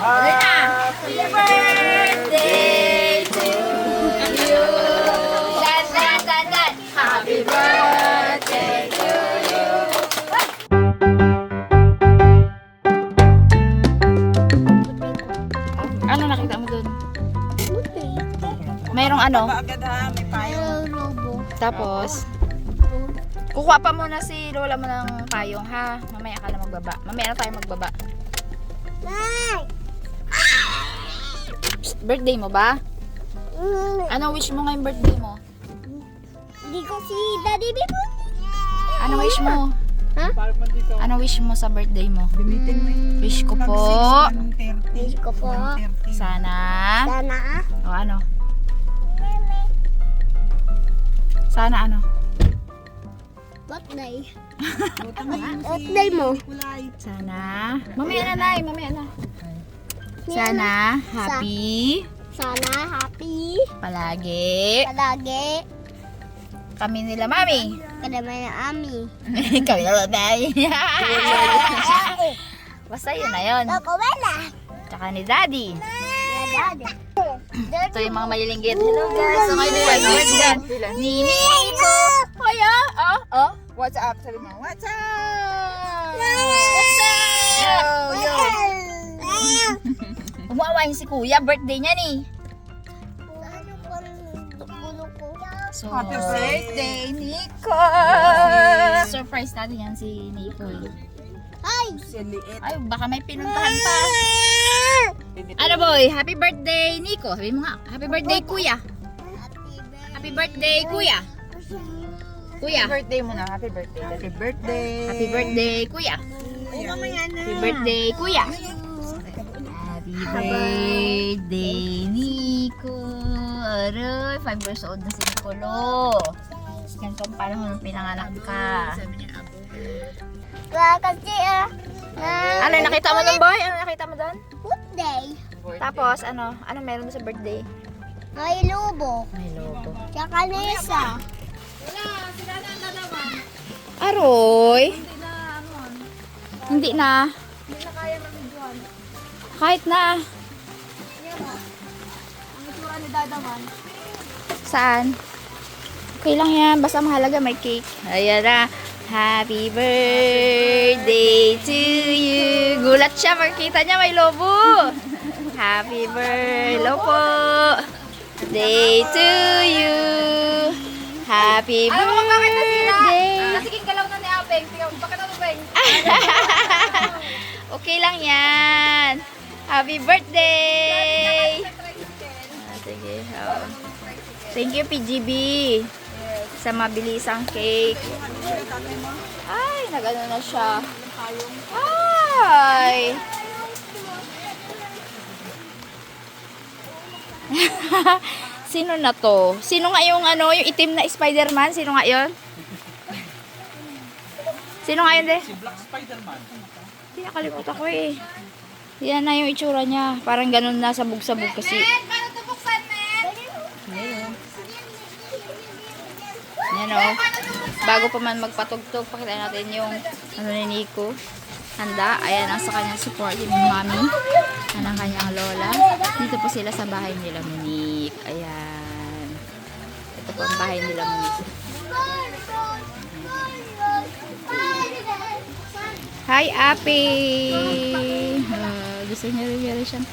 Happy birthday to you. Dan, dan, dan, dan. Happy birthday to you. Ano nakita mo dun? Mayroong ano? Agad ha, may payong. Tapos, kukuha pa muna si lola mo ng payong ha. Mamaya ka na magbaba. Mamaya na tayo magbaba. Psst, birthday mo ba? Ano wish mo ngayong birthday mo? Hindi ko si Daddy Bibo. Ano wish mo? Ano wish mo sa birthday mo? Gamitin mo yung Wish ko po. Wish ko po. Sana. Sana O ano? Sana ano? birthday. Birthday mo. Sana. Mamaya na, Nay. Mamaya na. Sana happy Sana happy. palagi Palagi. kami nila mami. Kadamay na ami. Kami nila mami. Basta yun na yun. Kakawala. Tsaka ni daddy. Daddy. Ito yung mga malilinggit. Hello guys. So ngayon yung birthday ni Nico. Kaya? Oh. What's up? Sabi mo, what's up? What's up? Yo. Umawain si kuya. Birthday niya ni. Ano pang dulo ko? So, Happy birthday, Nico! surprise natin yan si Nico. Ay! Si liit. Ay, baka may pinuntahan pa. Ano boy? Happy birthday, Nico. Sabi mo nga, happy birthday, kuya. Happy birthday, kuya. Kuya. Happy birthday muna. Happy birthday. Happy birthday. Happy birthday, kuya. Mamaya na. Happy birthday, kuya. Happy birthday, Nico. Aray, 5 years old na si Nicolo. Ganito ang panahon ng pinanganak ka. Kasi Ano nakita mo doon, boy? Ano nakita mo doon? birthday. Tapos, ano meron mo sa birthday? May lubo. May lobo. Tsaka Nesa. Aroy? Hindi na. Kahit na. Saan? Okay lang yan. Basta mahalaga may cake. Ayan na. Happy birthday to you. Gulat siya. Makikita niya may lobo. Happy birthday. Lobo. Day to you. Happy birthday. Nasiging galaw na ni Apeng. Bakit ano ba Okay lang yan. Happy birthday. Sige. Oh. Thank you, PGB. Sa mabilisang cake. Ay, nag-ano na siya. Ay. Sino na to? Sino nga yung ano, yung itim na Spider-Man? Sino nga yun? Sino nga yun, de? Si Black Spider-Man. Hindi, nakalimutan ko eh. Yan na yung itsura niya. Parang ganun na sabog-sabog kasi. Paano ito buksan, men? Yan o. Bago pa man magpatugtog, pakita natin yung ano ni Nico. Handa. Ayan ang sa kanyang support yung mami. Yan ang kanyang lola. Dito po sila sa bahay nila Monique. Ayan. Ito po ang bahay nila Monique. Hi, Api! Gusto niya rin siyang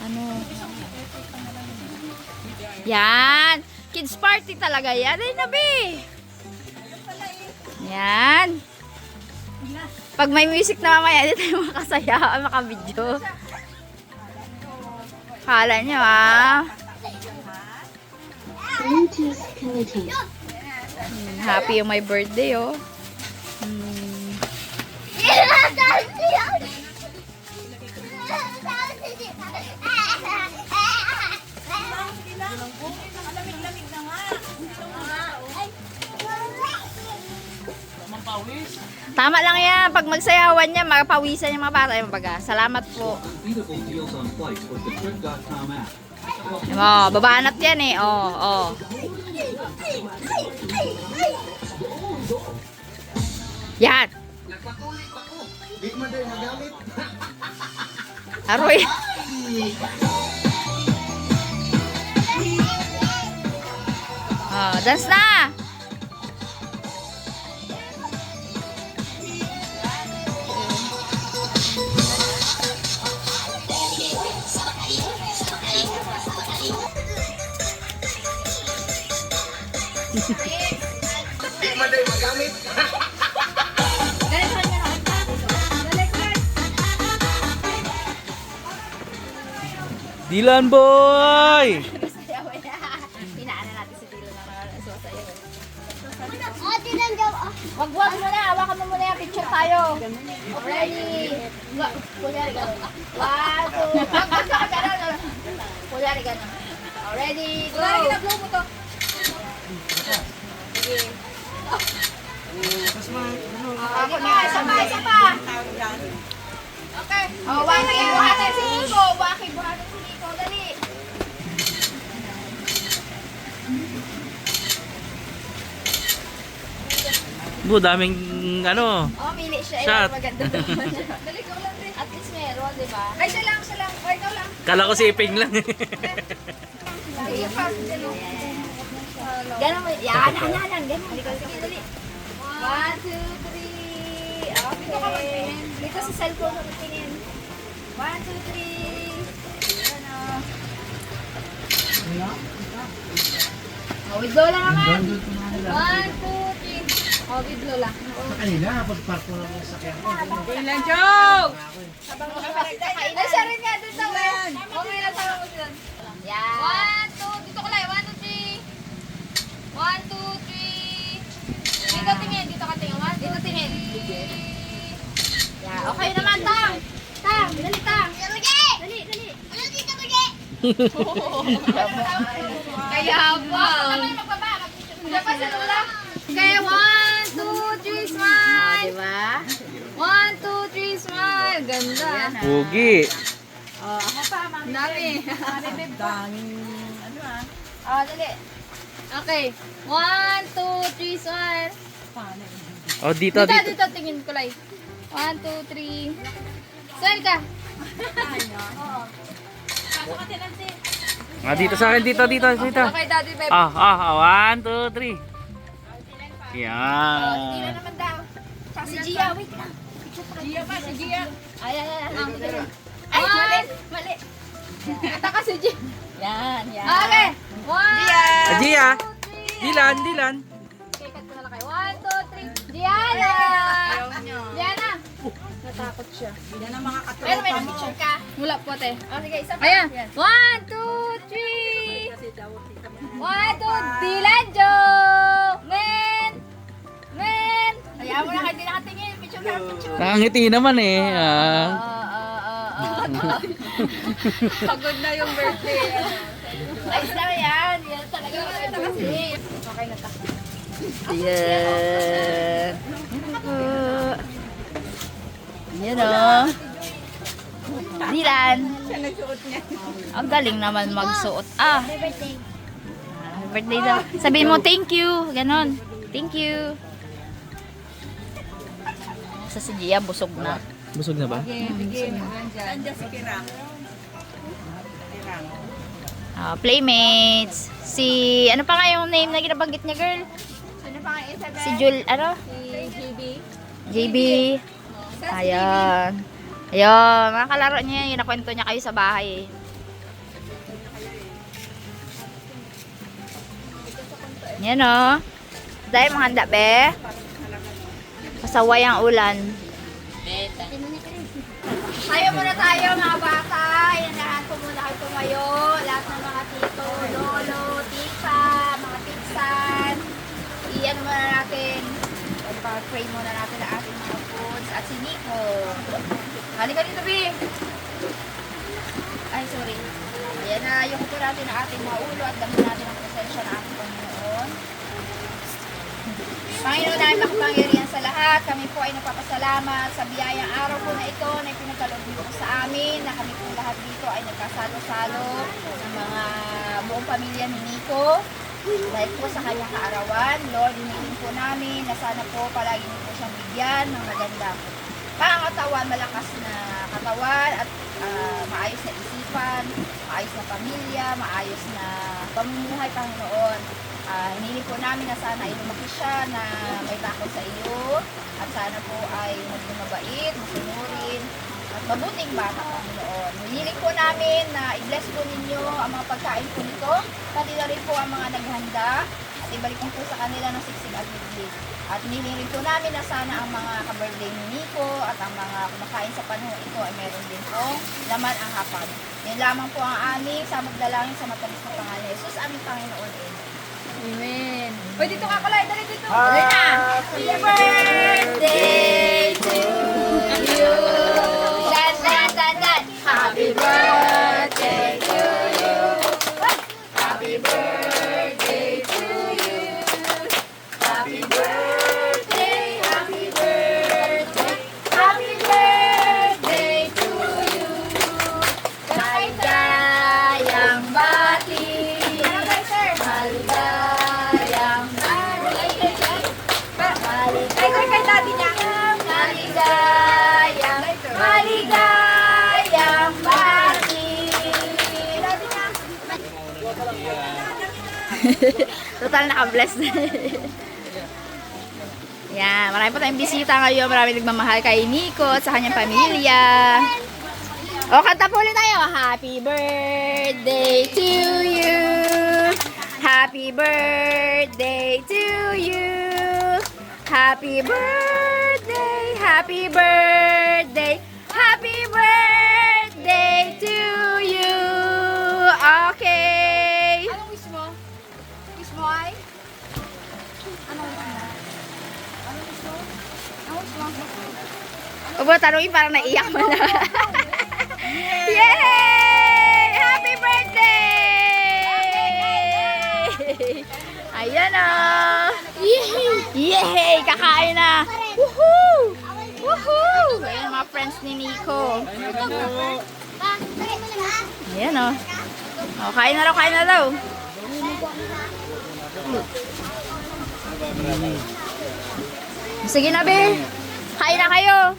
ano. Yan! Kids party talaga yan. Ay, nabi! Yan! Pag may music na mamaya, hindi tayo makasaya, makabidyo. Kala nyo, happy yung my birthday, oh. Tama lang yan. Pag magsayawan niya, mapawisan yung mga bata. Yung baga. Salamat po. Beautiful deals on flights with the Trip.com app. Oh, babanat yan eh. Oh. Yan. Aroy. Oh, dance na! Dilan boy! Hinaan na natin si Dilo na susayaw. Oh, tinan daw. Wag muna, hawakan mo muna yung picture tayo. Ready? Kunyari gano'n. 1, 2, gano'n. Kunyari gano'n. Ready, go! Ginagawa mo to. Sige. Ako na, isa pa. Okay. Oh, Waki, buhatan si Nico. Waki, buhatan si Nico. Dali. Daming ano. Oh, mili siya. Shot. Maganda naman. Dali ko lang din. At least meron, di ba? Ay, siya lang, siya lang. Ay, ikaw lang. Kala ko si Iping lang. Sige pa. Dali. Ganon mo. Yan, ganon. Sige, dali. 1, 2, 3. Okay. Dito sa cellphone mo tingin. 1, 2, 3. Yan o. Oh, with Lola naman. 1, 2, 3. Oh, with Lola. Ilan, Joe? Ay, siya rin nga dun sa west. Okay na sama mo dun. Yan. 1, 2, dito ko lang. 1, 2, 3. 1, 2, 3. Dito tingin, dito ka tingin. 1, 2, Dito tingin. Yan. Okay naman, Tang. Tang, dali, Tang. Dali, dali. Ano dito bagay? Kaya ba? Kaya pa sa Lola. Kaya 1, 2, 3, smile. Diba? 1, 2, 3, smile. Ganda. Pugi. Oh, ako pa, mami. Dami. Oh, dali. Okay. 1, 2, 3, smile. Oh, dito, Dito, dito. dito, tingin ko lang. 1, 2, 3. Smile ka. Dito sa akin, dito. Okay, daddy, babe. 1, 2, 3. Dila Yan. naman daw. Tsaka si Gia, wait lang. Gia pa, si Gia. Ay, ay, mali. Mali. Taka si Gia. Yan, yan. Okay. 1, Gia. Dilan. Okay, cut ko na lang kayo. 1, 2, 3. Diana! Diana! Natakot siya. Yan ang mga Pero may katropa mo. picture ka. Wala po, te. Oh, sige, isa pa. Ayan. Yan. 1, 2, 3. 1, 2, Dylan Joe! Men! Kaya mo na kayo din nakatingin. Picture ka, picture. Nakangiti naman eh. Pagod na yung birthday. Ayos na yan. Yan talaga. Okay na ta. Yan. Yan o. Dilan. Ang galing naman magsuot. Happy birthday. Happy birthday daw. Sabihin mo thank you. Ganon. Thank you. Sa si Gia, busog na. Busog na ba? Nandiyan si Kirang. Playmates. Si, ano pa nga yung name na ginabanggit niya, girl? Sino pa nga isa? Si Jul, ano? Si JB. JB. Ayan. Ayun, mga kalaro niya, yun nakwento niya kayo sa bahay. Yan o. Dahil mga handa, be. Pasaway ang ulan. Tayo muna tayo, mga bata. Inahan ko muna kayo tumayo. Lahat ng mga tito, lolo, tita, mga pinsan. Iyan muna natin. Pag-pray muna natin ang ating mga foods. At si Nico. Halika dito, Bing. Ay, sorry. Ayan na, yung po natin ang ating mga ulo at dami natin ang presensya ng ating Panginoon. Panginoon namin makapangyarihan sa lahat, kami po ay nagpapasalamat sa biyayang araw po na ito na ipinagkaloob niyo po sa amin, na kami po lahat dito ay nagkasalo-salo ng mga buong pamilya ni Nico. Dahil po sa kanyang kaarawan, Lord, hiniling po namin na sana po palagi niyo po siyang bigyan ng maganda pangatawan, malakas na katawan at maayos na isipan, maayos na pamilya, maayos na pamumuhay, Panginoon. Hiniling po namin na sana ay lumaki siya na may takot sa iyo at sana po ay maging mabait, masunurin at mabuting bata, Panginoon. Hiniling po namin na i-bless po ninyo ang mga pagkain po nito, pati na rin po ang mga naghanda at ibalik niyo po sa kanila ng siksik at biglig. At hiniling po namin na sana ang mga ka-birthday ni Nico at ang mga kumakain sa panahon ito ay meron din pong laman ang hapag. Yan lamang po ang aming samot dalangin sa matamis na pangalan ni Jesus, aming Panginoon. Amen. Uy, dito ka pala. Dali dito. Dali na! Happy birthday to you! Dan, dan, dan, dan! Happy birthday to you! Happy birthday to you! Happy birthday, happy birthday, happy birthday to you! Maligayang bati! Maligayang maligayang bati! Total naka-bless na. Yan, marami po tayong bisita ngayon. Marami nagmamahal kay Nico at sa kanyang pamilya. O, kanta po ulit tayo. Happy birthday to you. Happy birthday to you. Happy birthday, happy birthday, happy birthday to you. Okay. Anong wish mo? Wish mo ay? Anong wish mo? Anong wish mo? Anong wish mo? Huwag mo tanongin, parang naiyak mo na. Yay! Happy birthday! Ayan o. Yay! Kakain na. Woohoo! Woohoo! Ayan mga friends ni Nico. Ayan o. Oh, kain na raw, kain na daw. Sige na, be. Kain na kayo.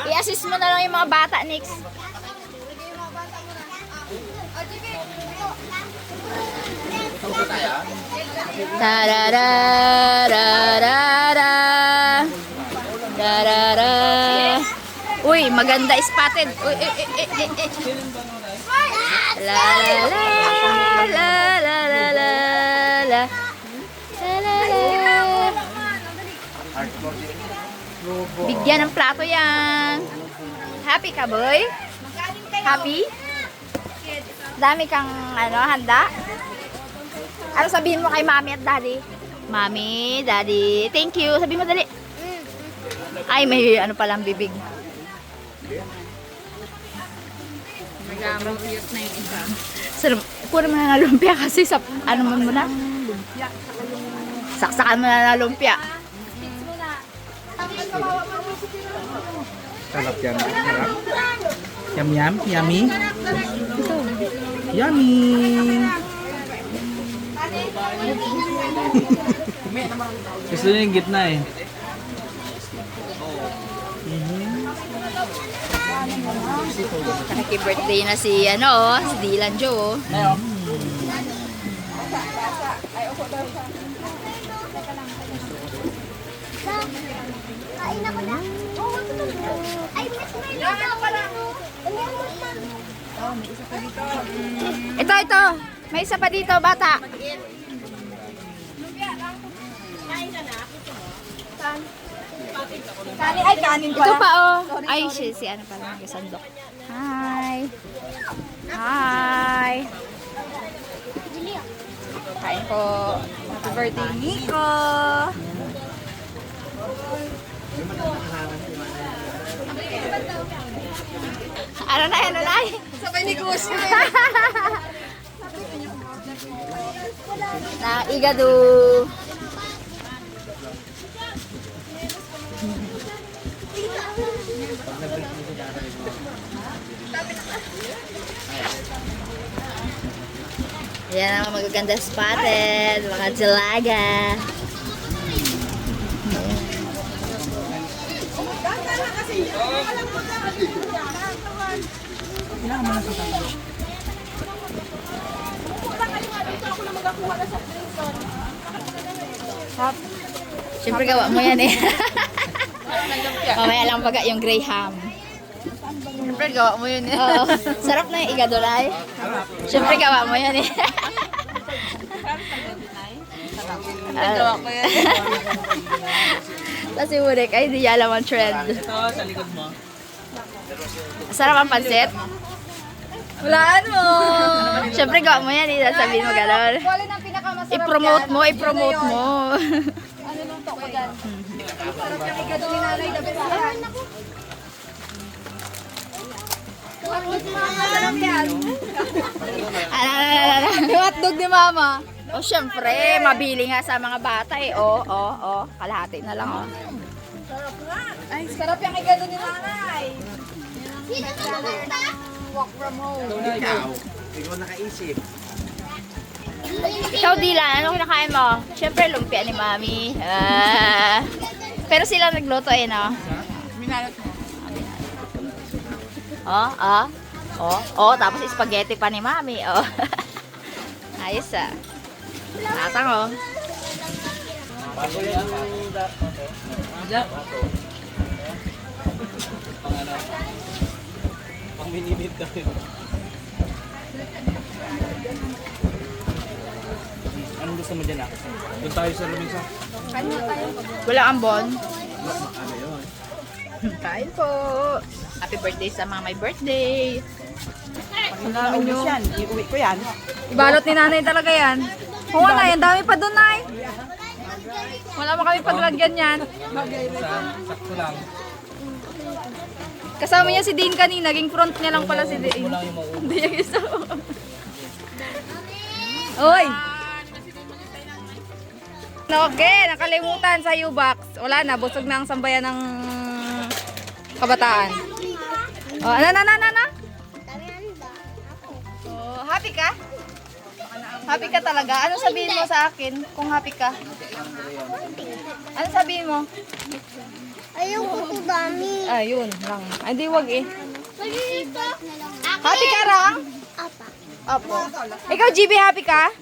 I-assist mo na lang yung mga bata, Nix. Tararararara. Tarara. Uy, maganda spotted. Uy, La la la la la la la la. La la la. Bigyan ng plato yan. Happy ka, boy? Happy? Dami kang handa? Ano sabihin mo kay mami at daddy? Mami, daddy, thank you. Sabihin mo dali. Ay, may ano palang bibig. Nag-amamiyot na yung isa. Sarap. Puro mo na ng lumpia kasi sa ano mo na? Saksakan mo na ng lumpia. Sarap yan. Sarap. Yum yum. Yummy. Yummy. Gusto niya yung gitna eh. Nakiki-birthday na si si Dylan Joe. Kain ako na. Oo, tulog. Ay, mas may lalo pala. Ito. May isa pa dito, bata. Kani, ay kanin Ito pa, oh. Ay, si ano pala, kasandok. Hi. Hi. Kain po. Happy birthday, Nico. Ano na, ano na? Sabay ni Gus. Na igado. Yan ang magaganda spotted, mga dalaga. Kailangan mo na sa tatalo. Siyempre gawa mo yan eh. Mamaya lang baga yung Graham. Siyempre, gawa mo yun eh. Oo. Sarap na yung igadulay. Siyempre gawa mo yan eh. Gawa ko yan. Tapos si Murek, ay di niya alam ang trend. Ito, sa likod mo. Sarap ang pansit. Walaan mo. Siyempre gawa mo yan eh. Sabihin mo gano'n. Wala ng pinakamasarap I-promote mo, i-promote mo. Ano nung to ko dyan? Masarap yung igado ni nanay. Dapat lahat. Masarap yan. Yung hotdog ni Mama. O syempre, mabili nga sa mga bata eh. Kalahati na lang oh. Ay, sarap yung igado ni nanay. Sino ka pumunta? Walk from home. Ikaw. Ikaw nakaisip. Ikaw Dylan, ano kinakain mo? Syempre lumpia ni Mami. Pero sila nagluto eh no? Minalot mo. Tapos spaghetti pa ni Mami. Ayos ah. Tatang oh. Bago yan ang pang minimit kami. Anong gusto mo dyan ah? Doon tayo sa Lumisa. Wala ambon. Kain po. Happy birthday sa mga may birthday. Ang dami nyo. Iuwi ko yan. Ibalot ni nanay talaga yan. Oo nga, ang dami pa doon, nay. Wala mo kami paglagyan yan. Sakto lang. Kasama niya si Dean kanina, naging front niya lang pala si Dean. Wala yung mauwi. Hindi yung isa. Oy! Okay, nakalimutan sa U-Box. Wala na, busog na ang sambayan ng kabataan. Oh, na. Oh, happy ka? Happy ka talaga? Anong sabihin mo sa akin kung happy ka? Anong sabihin mo? Ayaw ko to dami. Ayun lang. Ay, di wag eh. Dito. Happy ka, Rang? Apa. Opo. Ikaw, GB, happy ka?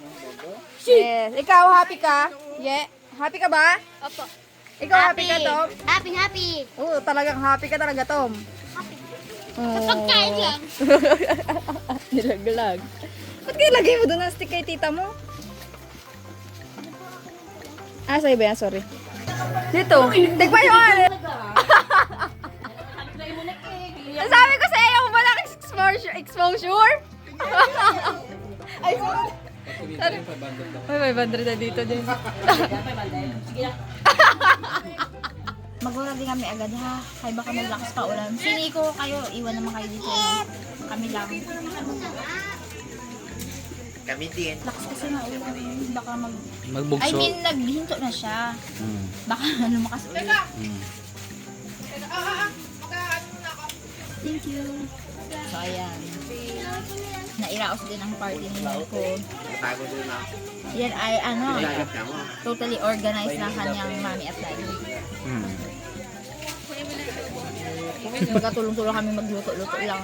Yes. Ikaw, happy ka? Yeah. Happy ka ba? Opo. Ikaw, happy ka, Tom? Happy. Oo, talagang happy ka talaga, Tom. Oh. Pagkain lang. Nilaglag. Ba't kayo lagay mo doon ang stick kay tita mo? Sa'yo ba yan? Sorry. Dito. Tigpa yung ano. Sabi ko sa iyo, wala kang exposure. Ay, sorry. May 500 na dito din. Magwala din kami agad ha. Kaya baka malakas pa ulan. Sini ko kayo, iwan naman kayo dito. Kami lang. Kami din. Lakas kasi na ulan. Baka Magbugso. I mean, naghinto na siya. Baka lumakas ulit. Thank you. So, ayan. Nairaos din ang party ni Nico. Yan ay ano, totally organized ng kanyang mami at daddy. Magkatulong-tulong kami magluto-luto lang.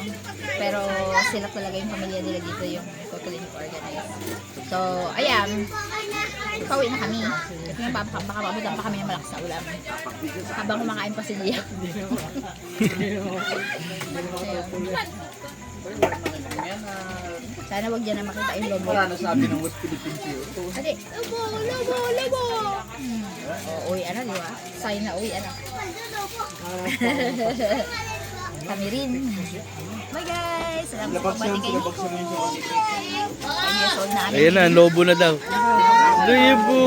Pero sila talaga yung pamilya nila dito yung totally organized. So, ayan. Pauwi na kami. Kasi nga baka mabutan pa kami ng malakas na ulam. Habang kumakain pa si Lia. Sana wag dyan na makita yung lobo. Wala na sabi ng West Philippine Sea. Ate, lobo! Uwi, ano, di ba? Sign na uwi, ano. Kami rin. Bye guys! Salamat sa pagbati kayo. 5 years old na kami. Ayan na, lobo na daw. Lobo!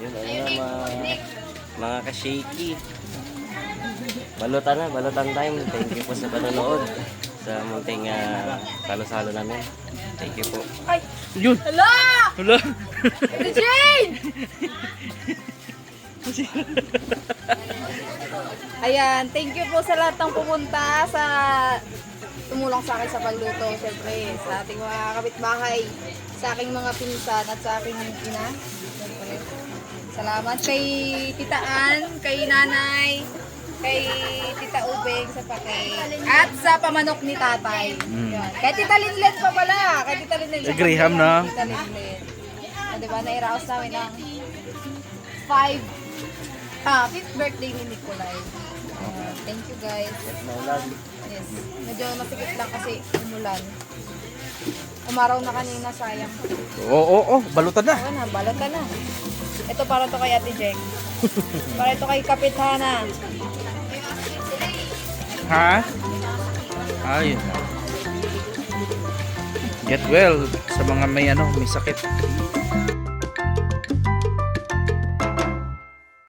Yun, ayun na mga ka-shaky. Balutan time. Thank you po sa panonood sa munting salo-salo namin. Thank you po. Yun! Hala! Hala! Si Jane! Ayan, thank you po sa lahat ng pumunta sa tumulong sa akin sa pagluto. Siyempre, sa ating mga kapitbahay, sa aking mga pinsan at sa aking ina. Siyempre, salamat kay Tita Ann, kay Nanay, kay Tita Ubeng sa pake, at sa pamanok ni Tatay. Yan. Kay Tita Linlen pa pala. Kay Tita Linlen. Kay Graham, no? Tita Linlen. Diba, nairaos namin ang 5th birthday ni Nicolay. Thank you guys. Yes. Medyo masikip lang kasi umulan. Umaraw na kanina, sayang. Oo, balutan na. Oo na, balot na. Ito para to kay Ate Jeng. Para ito kay Kapit Hana. Ha? Ayun. Get well sa mga may sakit.